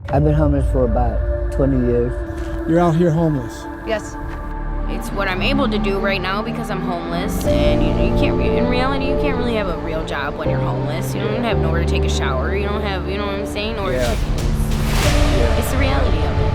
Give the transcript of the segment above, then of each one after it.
I've been homeless for about 20 years. You're out here homeless. Yes. It's what I'm able to do right now because I'm homeless, and you can't. In reality, you can't really have a real job when you're homeless. You don't have nowhere to take a shower. You don't have, you know what I'm saying? Or it's the reality of it.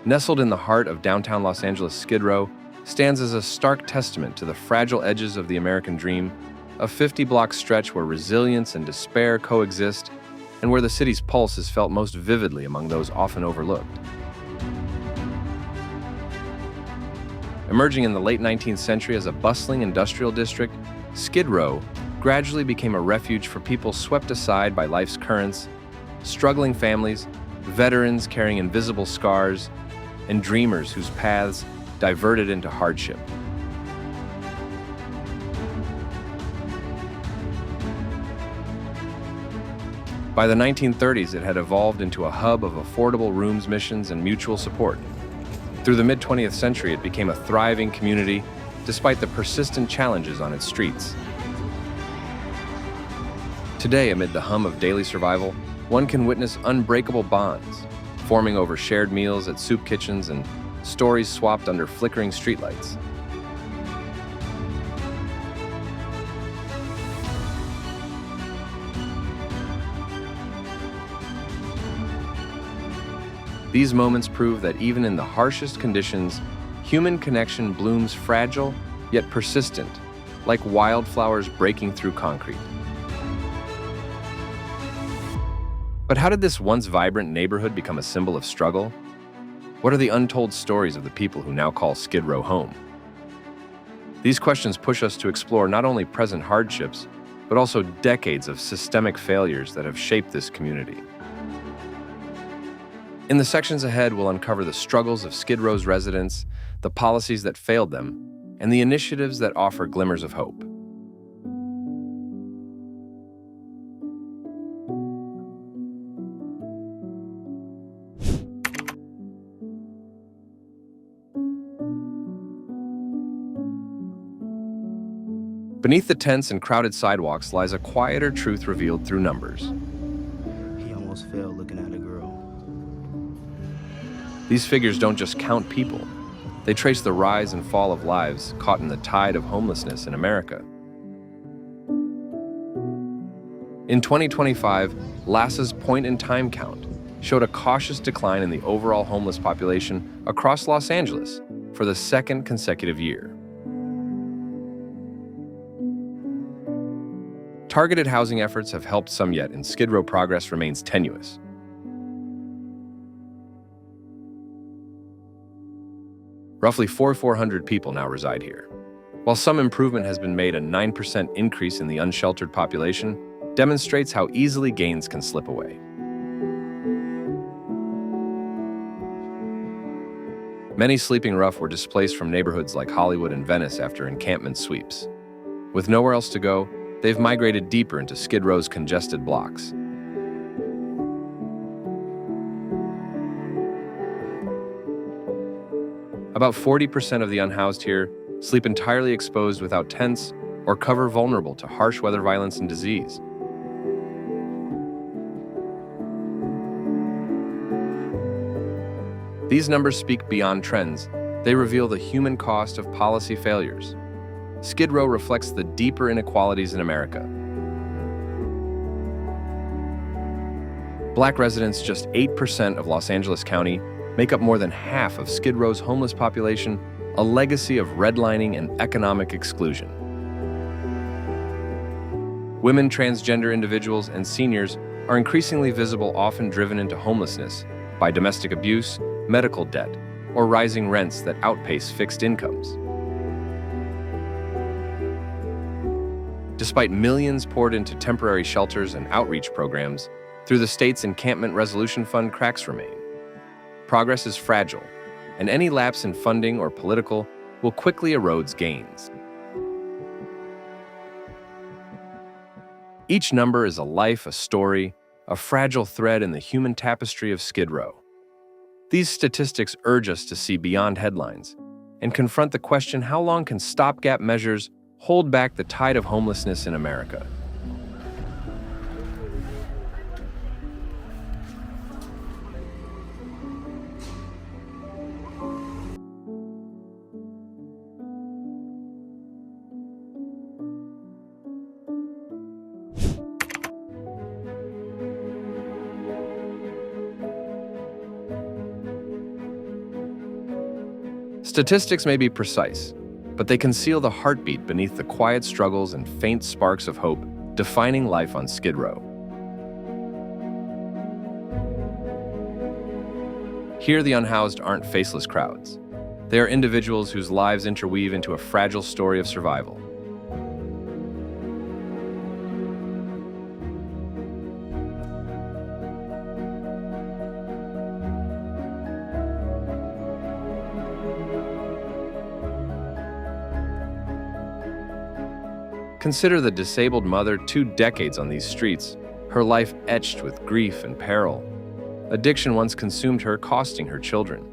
Nestled in the heart of downtown Los Angeles, Skid Row stands as a stark testament to the fragile edges of the American dream, a 50-block stretch where resilience and despair coexist, and where the city's pulse is felt most vividly among those often overlooked. Emerging in the late 19th century as a bustling industrial district, Skid Row gradually became a refuge for people swept aside by life's currents, struggling families, veterans carrying invisible scars, and dreamers whose paths diverted into hardship. By the 1930s, it had evolved into a hub of affordable rooms missions and mutual support. Through the mid-20th century, it became a thriving community despite the persistent challenges on its streets. Today, amid the hum of daily survival, one can witness unbreakable bonds, forming over shared meals at soup kitchens and stories swapped under flickering streetlights. These moments prove that even in the harshest conditions, human connection blooms fragile yet persistent, like wildflowers breaking through concrete. But how did this once vibrant neighborhood become a symbol of struggle? What are the untold stories of the people who now call Skid Row home? These questions push us to explore not only present hardships, but also decades of systemic failures that have shaped this community. In the sections ahead, we'll uncover the struggles of Skid Row's residents, the policies that failed them, and the initiatives that offer glimmers of hope. Beneath the tents and crowded sidewalks lies a quieter truth revealed through numbers. He almost fell looking at a girl. These figures don't just count people. They trace the rise and fall of lives caught in the tide of homelessness in America. In 2025, LASA's point-in-time count showed a cautious decline in the overall homeless population across Los Angeles for the second consecutive year. Targeted housing efforts have helped some, yet in Skid Row progress remains tenuous. Roughly 4,400 people now reside here. While some improvement has been made, a 9% increase in the unsheltered population demonstrates how easily gains can slip away. Many sleeping rough were displaced from neighborhoods like Hollywood and Venice after encampment sweeps. With nowhere else to go, they've migrated deeper into Skid Row's congested blocks. About 40% of the unhoused here sleep entirely exposed without tents or cover vulnerable to harsh weather, violence, and disease. These numbers speak beyond trends. They reveal the human cost of policy failures. Skid Row reflects the deeper inequalities in America. Black residents, just 8% of Los Angeles County, make up more than half of Skid Row's homeless population, a legacy of redlining and economic exclusion. Women, transgender individuals, and seniors are increasingly visible, often driven into homelessness by domestic abuse, medical debt, or rising rents that outpace fixed incomes. Despite millions poured into temporary shelters and outreach programs, through the state's Encampment Resolution Fund, cracks remain. Progress is fragile, and any lapse in funding or political will quickly erode gains. Each number is a life, a story, a fragile thread in the human tapestry of Skid Row. These statistics urge us to see beyond headlines and confront the question: how long can stopgap measures hold back the tide of homelessness in America? Statistics may be precise, but they conceal the heartbeat beneath the quiet struggles and faint sparks of hope defining life on Skid Row. Here, the unhoused aren't faceless crowds. They are individuals whose lives interweave into a fragile story of survival. Consider the disabled mother, 2 decades on these streets, her life etched with grief and peril. Addiction once consumed her, costing her children.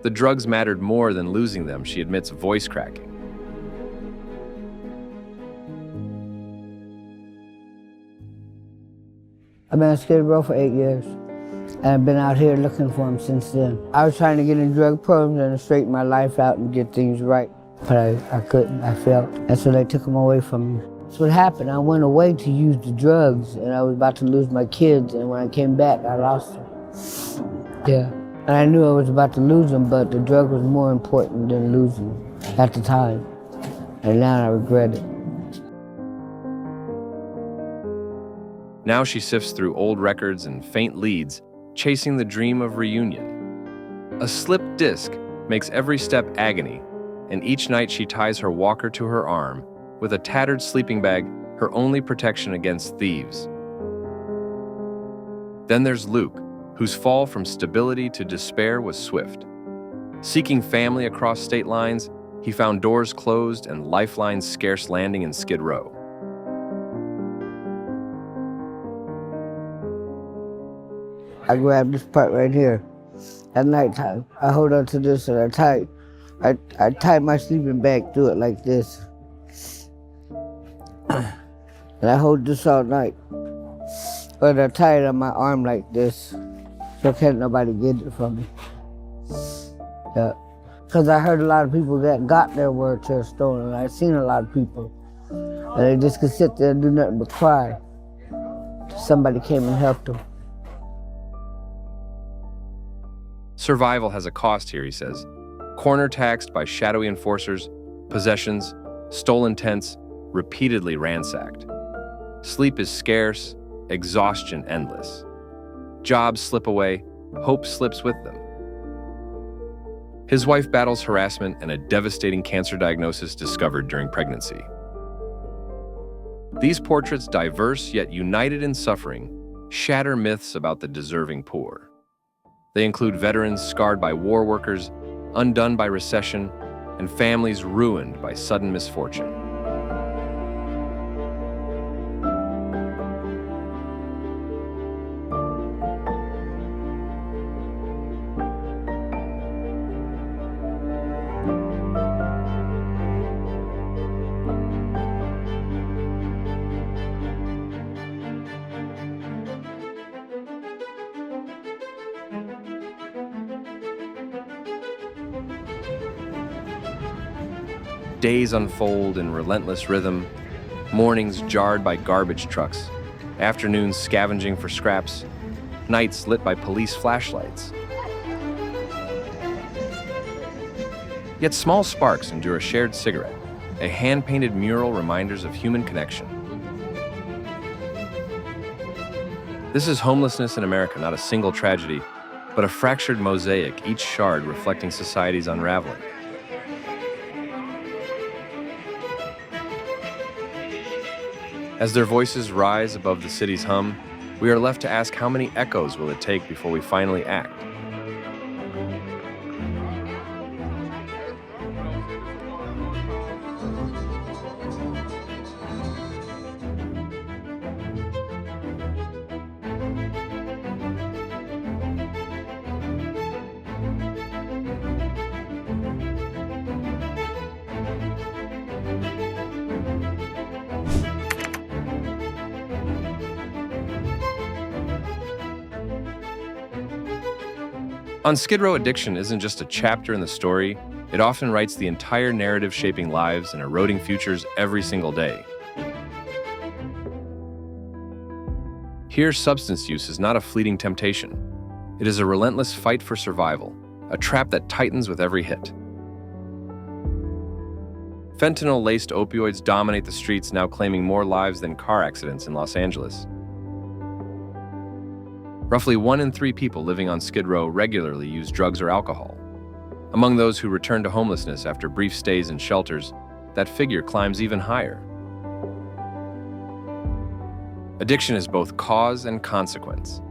The drugs mattered more than losing them, she admits, voice cracking. I've been on Skid Row for 8 years, and I've been out here looking for him since then. I was trying to get in drug programs and straighten my life out and get things right, but I couldn't, I failed. And so they took him away from me. That's what happened. I went away to use the drugs, and I was about to lose my kids, and when I came back, I lost them. Yeah, and I knew I was about to lose them, but the drug was more important than losing at the time, and now I regret it. Now she sifts through old records and faint leads, chasing the dream of reunion. A slipped disc makes every step agony, and each night she ties her walker to her arm with a tattered sleeping bag, her only protection against thieves. Then there's Luke, whose fall from stability to despair was swift. Seeking family across state lines, he found doors closed and lifelines scarce landing in Skid Row. I grabbed this part right here at nighttime. I hold on to this and I tie my sleeping bag through it like this. And I hold this all night. But I tie it on my arm like this, so can't nobody get it from me. Yeah. Because I heard a lot of people that got their wheelchair stolen. I've seen a lot of people. And they just could sit there and do nothing but cry till somebody came and helped them. Survival has a cost here, he says. Corner taxed by shadowy enforcers, possessions, stolen tents, repeatedly ransacked. Sleep is scarce, exhaustion endless. Jobs slip away, hope slips with them. His wife battles harassment and a devastating cancer diagnosis discovered during pregnancy. These portraits, diverse yet united in suffering, shatter myths about the deserving poor. They include veterans scarred by war workers, undone by recession, and families ruined by sudden misfortune. Days unfold in relentless rhythm, mornings jarred by garbage trucks, afternoons scavenging for scraps, nights lit by police flashlights. Yet small sparks endure a shared cigarette, a hand-painted mural reminders of human connection. This is homelessness in America, not a single tragedy, but a fractured mosaic, each shard reflecting society's unraveling. As their voices rise above the city's hum, we are left to ask how many echoes will it take before we finally act. On Skid Row, addiction isn't just a chapter in the story, it often writes the entire narrative, shaping lives and eroding futures every single day. Here, substance use is not a fleeting temptation. It is a relentless fight for survival, a trap that tightens with every hit. Fentanyl-laced opioids dominate the streets, now claiming more lives than car accidents in Los Angeles. Roughly 1 in 3 people living on Skid Row regularly use drugs or alcohol. Among those who return to homelessness after brief stays in shelters, that figure climbs even higher. Addiction is both cause and consequence.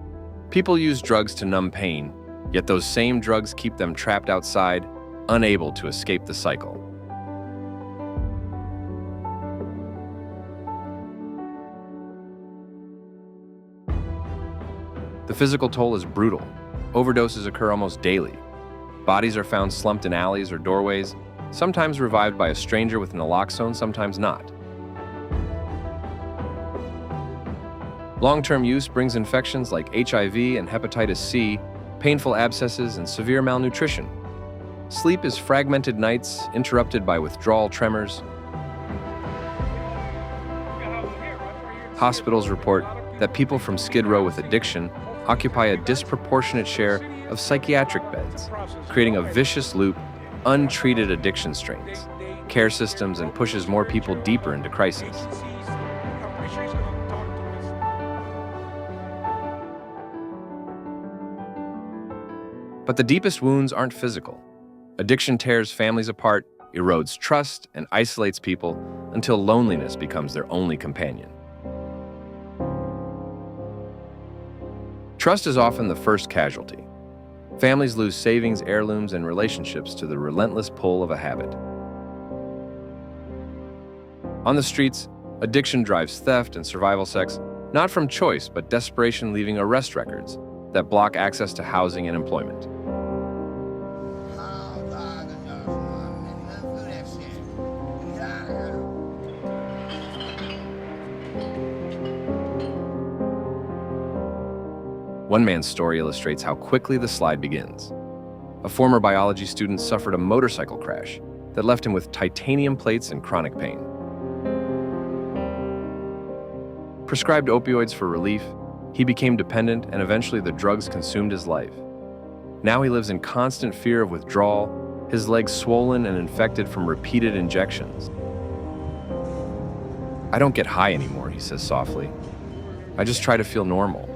People use drugs to numb pain, yet those same drugs keep them trapped outside, unable to escape the cycle. The physical toll is brutal. Overdoses occur almost daily. Bodies are found slumped in alleys or doorways, sometimes revived by a stranger with naloxone, sometimes not. Long-term use brings infections like HIV and hepatitis C, painful abscesses, and severe malnutrition. Sleep is fragmented nights, interrupted by withdrawal tremors. Hospitals report that people from Skid Row with addiction occupy a disproportionate share of psychiatric beds, creating a vicious loop, untreated addiction strains, care systems, and pushes more people deeper into crisis. But the deepest wounds aren't physical. Addiction tears families apart, erodes trust, and isolates people until loneliness becomes their only companion. Trust is often the first casualty. Families lose savings, heirlooms, and relationships to the relentless pull of a habit. On the streets, addiction drives theft and survival sex, not from choice, but desperation, leaving arrest records that block access to housing and employment. One man's story illustrates how quickly the slide begins. A former biology student suffered a motorcycle crash that left him with titanium plates and chronic pain. Prescribed opioids for relief, he became dependent, and eventually the drugs consumed his life. Now he lives in constant fear of withdrawal, his legs swollen and infected from repeated injections. "I don't get high anymore," he says softly. "I just try to feel normal.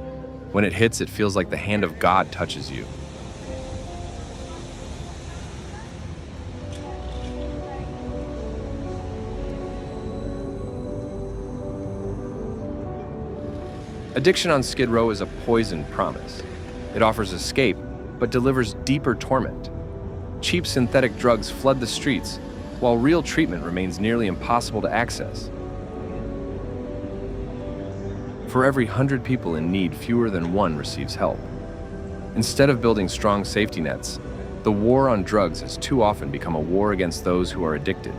When it hits, it feels like the hand of God touches you." Addiction on Skid Row is a poisoned promise. It offers escape, but delivers deeper torment. Cheap synthetic drugs flood the streets, while real treatment remains nearly impossible to access. For every 100 people in need, fewer than 1 receives help. Instead of building strong safety nets, the war on drugs has too often become a war against those who are addicted.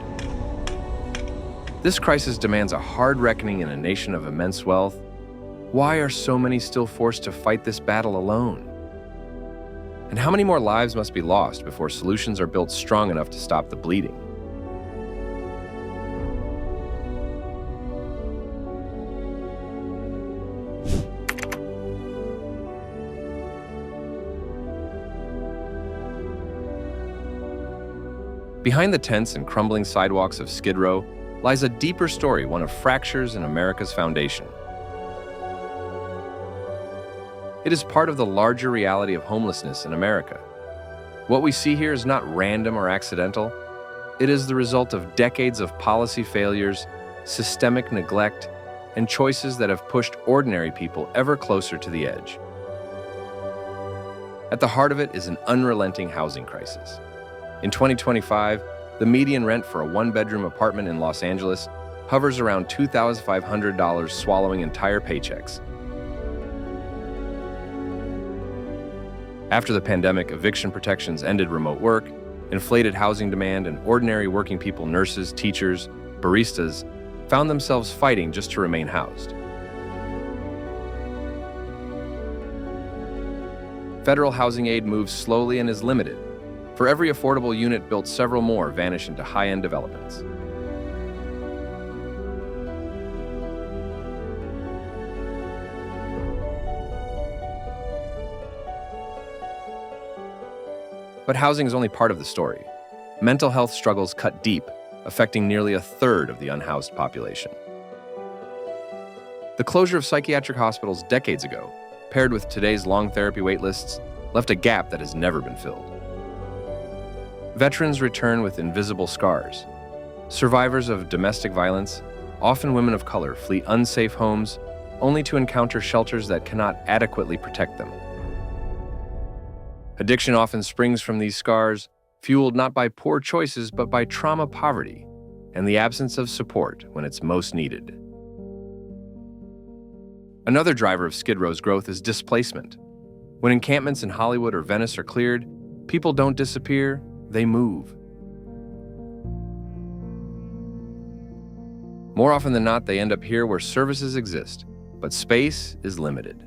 This crisis demands a hard reckoning in a nation of immense wealth. Why are so many still forced to fight this battle alone? And how many more lives must be lost before solutions are built strong enough to stop the bleeding? Behind the tents and crumbling sidewalks of Skid Row lies a deeper story, one of fractures in America's foundation. It is part of the larger reality of homelessness in America. What we see here is not random or accidental. It is the result of decades of policy failures, systemic neglect, and choices that have pushed ordinary people ever closer to the edge. At the heart of it is an unrelenting housing crisis. In 2025, the median rent for a one-bedroom apartment in Los Angeles hovers around $2,500, swallowing entire paychecks. After the pandemic, eviction protections ended remote work, inflated housing demand, and ordinary working people, nurses, teachers, baristas, found themselves fighting just to remain housed. Federal housing aid moves slowly and is limited. For every affordable unit built, several more vanish into high-end developments. But housing is only part of the story. Mental health struggles cut deep, affecting nearly a third of the unhoused population. The closure of psychiatric hospitals decades ago, paired with today's long therapy waitlists, left a gap that has never been filled. Veterans return with invisible scars. Survivors of domestic violence, often women of color, flee unsafe homes only to encounter shelters that cannot adequately protect them. Addiction often springs from these scars, fueled not by poor choices but by trauma, poverty, and the absence of support when it's most needed. Another driver of Skid Row's growth is displacement. When encampments in Hollywood or Venice are cleared, people don't disappear, they move. More often than not, they end up here where services exist, but space is limited.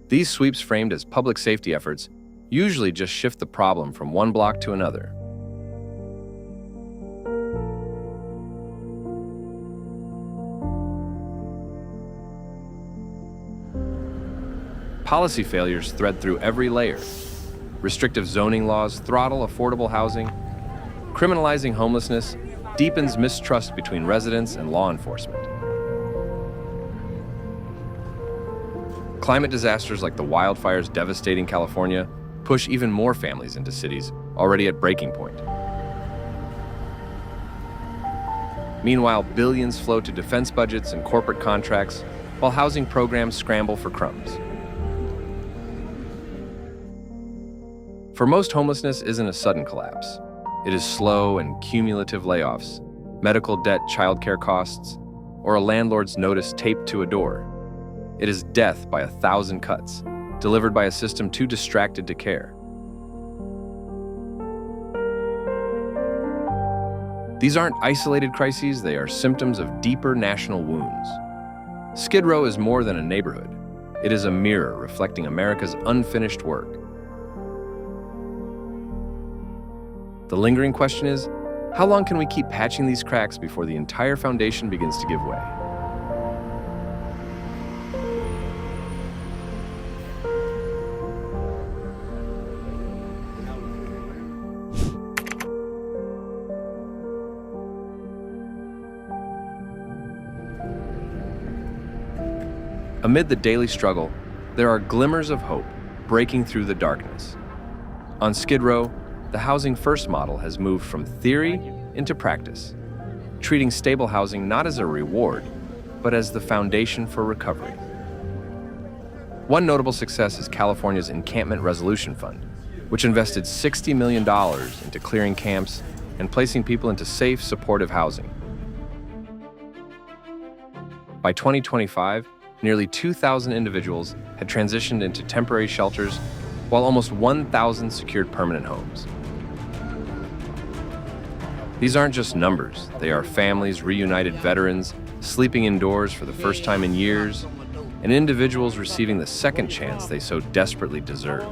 These sweeps, framed as public safety efforts, usually just shift the problem from one block to another. Policy failures thread through every layer. Restrictive zoning laws throttle affordable housing. Criminalizing homelessness deepens mistrust between residents and law enforcement. Climate disasters like the wildfires devastating California push even more families into cities already at breaking point. Meanwhile, billions flow to defense budgets and corporate contracts, while housing programs scramble for crumbs. For most, homelessness isn't a sudden collapse. It is slow and cumulative layoffs, medical debt, childcare costs, or a landlord's notice taped to a door. It is death by 1,000 cuts, delivered by a system too distracted to care. These aren't isolated crises, they are symptoms of deeper national wounds. Skid Row is more than a neighborhood. It is a mirror reflecting America's unfinished work. The lingering question is, how long can we keep patching these cracks before the entire foundation begins to give way? Amid the daily struggle, there are glimmers of hope breaking through the darkness. On Skid Row, the Housing First model has moved from theory into practice, treating stable housing not as a reward, but as the foundation for recovery. One notable success is California's Encampment Resolution Fund, which invested $60 million into clearing camps and placing people into safe, supportive housing. By 2025, nearly 2,000 individuals had transitioned into temporary shelters, while almost 1,000 secured permanent homes. These aren't just numbers, they are families, reunited veterans, sleeping indoors for the first time in years, and individuals receiving the second chance they so desperately deserve.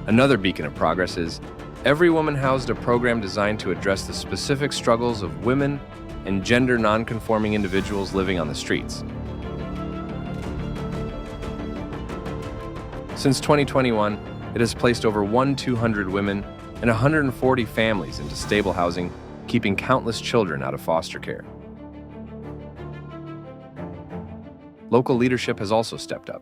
Another beacon of progress is Every Woman Housed, a program designed to address the specific struggles of women and gender non-conforming individuals living on the streets. Since 2021, it has placed over 1,200 women and 140 families into stable housing, keeping countless children out of foster care. Local leadership has also stepped up.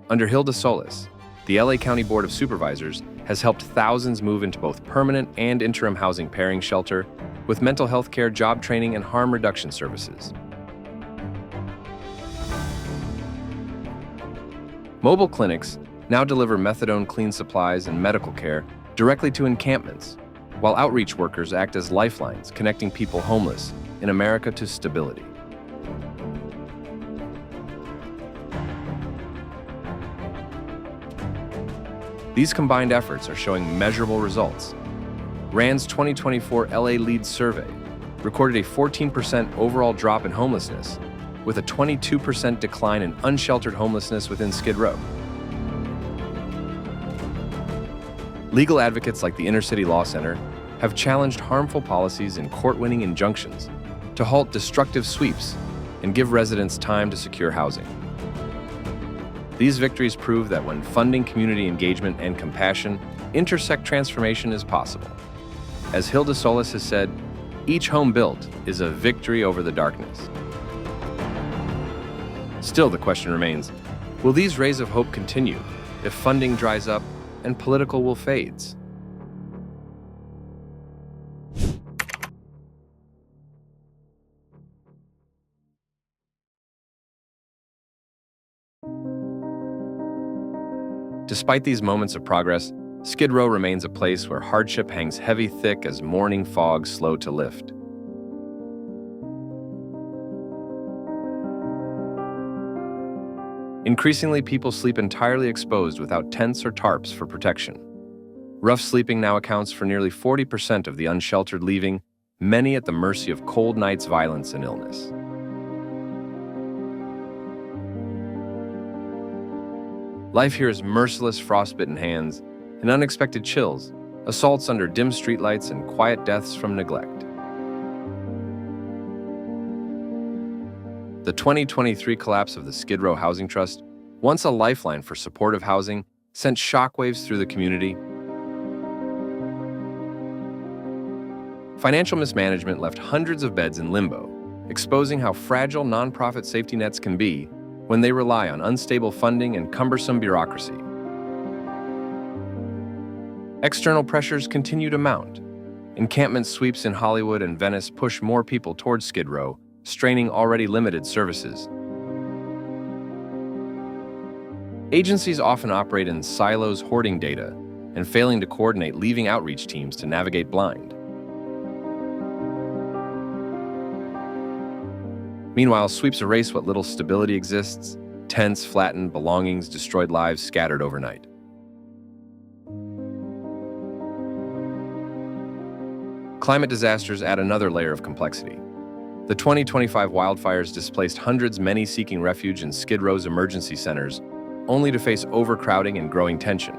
Under Hilda Solis, the LA County Board of Supervisors has helped thousands move into both permanent and interim housing pairing shelter with mental health care, job training, and harm reduction services. Mobile clinics now deliver methadone clean supplies and medical care directly to encampments, while outreach workers act as lifelines connecting people homeless in America to stability. These combined efforts are showing measurable results. RAND's 2024 LA Leads Survey recorded a 14% overall drop in homelessness, with a 22% decline in unsheltered homelessness within Skid Row. Legal advocates like the Inner City Law Center have challenged harmful policies in court-winning injunctions to halt destructive sweeps and give residents time to secure housing. These victories prove that when funding community engagement and compassion intersect, transformation is possible. As Hilda Solis has said, each home built is a victory over the darkness. Still, the question remains, will these rays of hope continue if funding dries up and political will fades? Despite these moments of progress, Skid Row remains a place where hardship hangs heavy, thick as morning fog slow to lift. Increasingly, people sleep entirely exposed without tents or tarps for protection. Rough sleeping now accounts for nearly 40% of the unsheltered, leaving many at the mercy of cold nights, violence, and illness. Life here is merciless, frostbitten hands and unexpected chills, assaults under dim streetlights, and quiet deaths from neglect. The 2023 collapse of the Skid Row Housing Trust, once a lifeline for supportive housing, sent shockwaves through the community. Financial mismanagement left hundreds of beds in limbo, exposing how fragile nonprofit safety nets can be when they rely on unstable funding and cumbersome bureaucracy. External pressures continue to mount. Encampment sweeps in Hollywood and Venice push more people towards Skid Row, straining already limited services. Agencies often operate in silos, hoarding data and failing to coordinate, leaving outreach teams to navigate blind. Meanwhile, sweeps erase what little stability exists. Tents flattened, belongings destroyed, lives scattered overnight. Climate disasters add another layer of complexity. The 2025 wildfires displaced hundreds, many seeking refuge in Skid Row's emergency centers, only to face overcrowding and growing tension.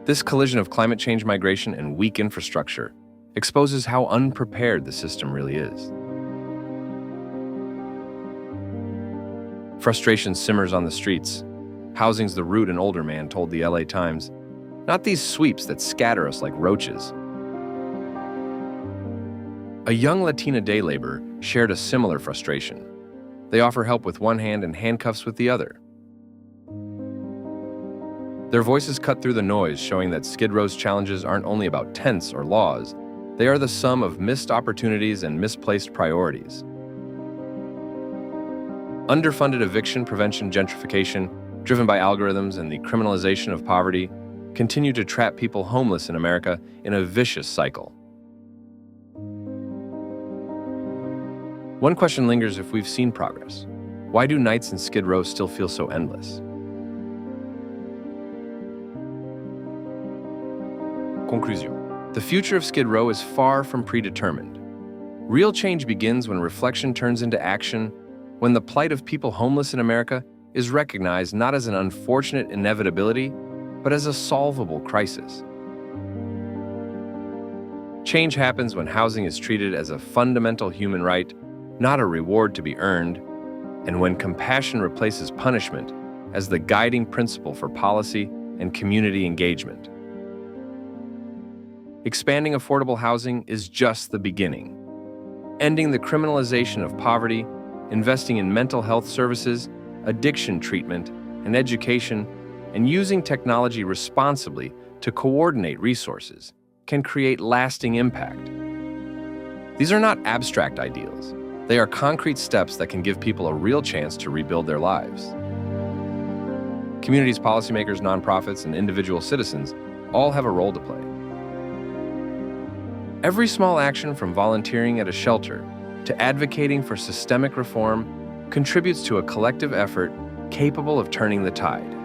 This collision of climate change, migration, and weak infrastructure exposes how unprepared the system really is. Frustration simmers on the streets. Housing's the root, an older man told the LA Times. Not these sweeps that scatter us like roaches. A young Latina day laborer shared a similar frustration. They offer help with one hand and handcuffs with the other. Their voices cut through the noise, showing that Skid Row's challenges aren't only about tents or laws. They are the sum of missed opportunities and misplaced priorities. Underfunded eviction prevention, gentrification, driven by algorithms, and the criminalization of poverty, continue to trap people homeless in America in a vicious cycle. One question lingers: if we've seen progress, why do nights in Skid Row still feel so endless? Conclusion. The future of Skid Row is far from predetermined. Real change begins when reflection turns into action, when the plight of people homeless in America is recognized not as an unfortunate inevitability, but as a solvable crisis. Change happens when housing is treated as a fundamental human right, not a reward to be earned, and when compassion replaces punishment as the guiding principle for policy and community engagement. Expanding affordable housing is just the beginning. Ending the criminalization of poverty, investing in mental health services, addiction treatment, and education, and using technology responsibly to coordinate resources can create lasting impact. These are not abstract ideals. They are concrete steps that can give people a real chance to rebuild their lives. Communities, policymakers, nonprofits, and individual citizens all have a role to play. Every small action, from volunteering at a shelter to advocating for systemic reform, contributes to a collective effort capable of turning the tide.